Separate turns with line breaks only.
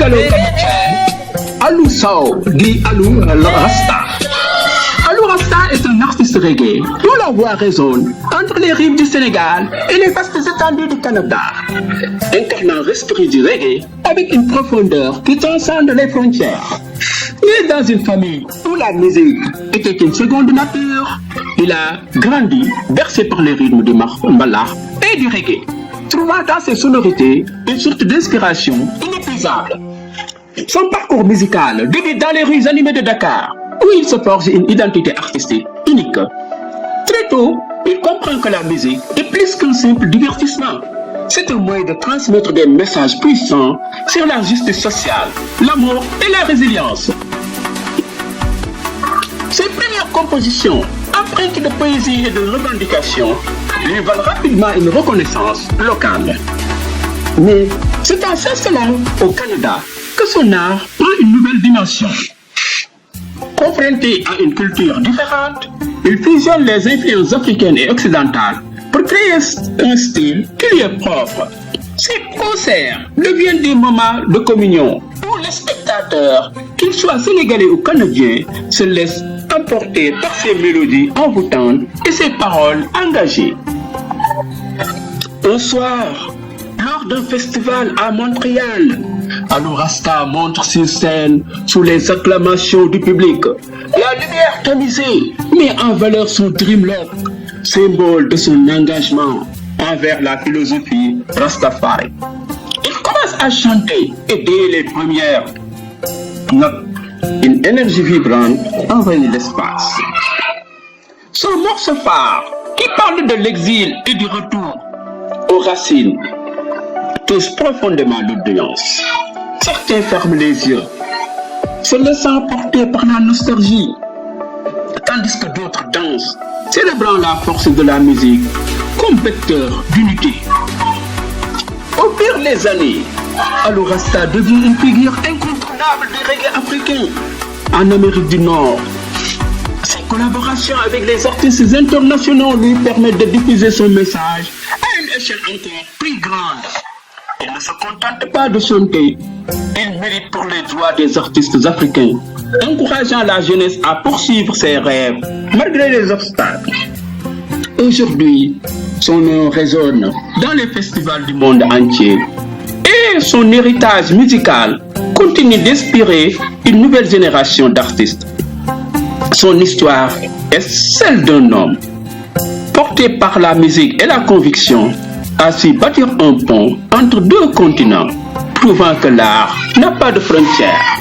sénégalo-canadien Alou Sow, dit Alou Rasta. Alou Rasta est un artiste reggae dont la voix résonne entre les rives du Sénégal et les vastes étendues du Canada, incarnant l'esprit du reggae avec une profondeur qui transcende les frontières. Né dans une famille où la musique était une seconde nature, il a grandi bercé par les rythmes du mbala et du reggae, trouvant dans ses sonorités une sorte d'inspiration inépuisable. Son parcours musical débute dans les rues animées de Dakar, où il se forge une identité artistique unique. Très tôt, il comprend que la musique est plus qu'un simple divertissement. C'est un moyen de transmettre des messages puissants sur la justice sociale, l'amour et la résilience. Ses premières compositions, empreintes de poésie et de revendication, lui valent rapidement une reconnaissance locale. Mais c'est en s'installant au Canada que son art prend une nouvelle dimension. Confronté à une culture différente, il fusionne les influences africaines et occidentales pour créer un style qui lui est propre. Ces concerts deviennent des moments de communion où les spectateurs, qu'ils soient sénégalais ou canadiens, se laissent emporter par ses mélodies envoûtantes et ses paroles engagées. Un soir, lors d'un festival à Montréal, Alou Rasta montre sur scène sous les acclamations du public. La lumière tamisée met en valeur son Dreamlock, symbole de son engagement envers la philosophie Rastafari. Il commence à chanter et dès les premières notes, une énergie vibrante envahit l'espace. Son morceau phare, qui parle de l'exil et du retour aux racines, touche profondément l'audience. Certains ferment les yeux, se laissant porter par la nostalgie, tandis que d'autres dansent, célébrant la force de la musique comme vecteur d'unité. Au fil des années, Alou Rasta devient une figure incontournable du reggae africain en Amérique du Nord. Ses collaborations avec les artistes internationaux lui permettent de diffuser son message à une échelle encore plus grande. Il ne se contente pas de chanter, il milite pour les droits des artistes africains, encourageant la jeunesse à poursuivre ses rêves malgré les obstacles. Aujourd'hui, son nom résonne dans les festivals du monde entier et son héritage musical continue d'inspirer une nouvelle génération d'artistes. Son histoire est celle d'un homme porté par la musique et la conviction a su bâtir un pont entre deux continents, prouvant que l'art n'a pas de frontières.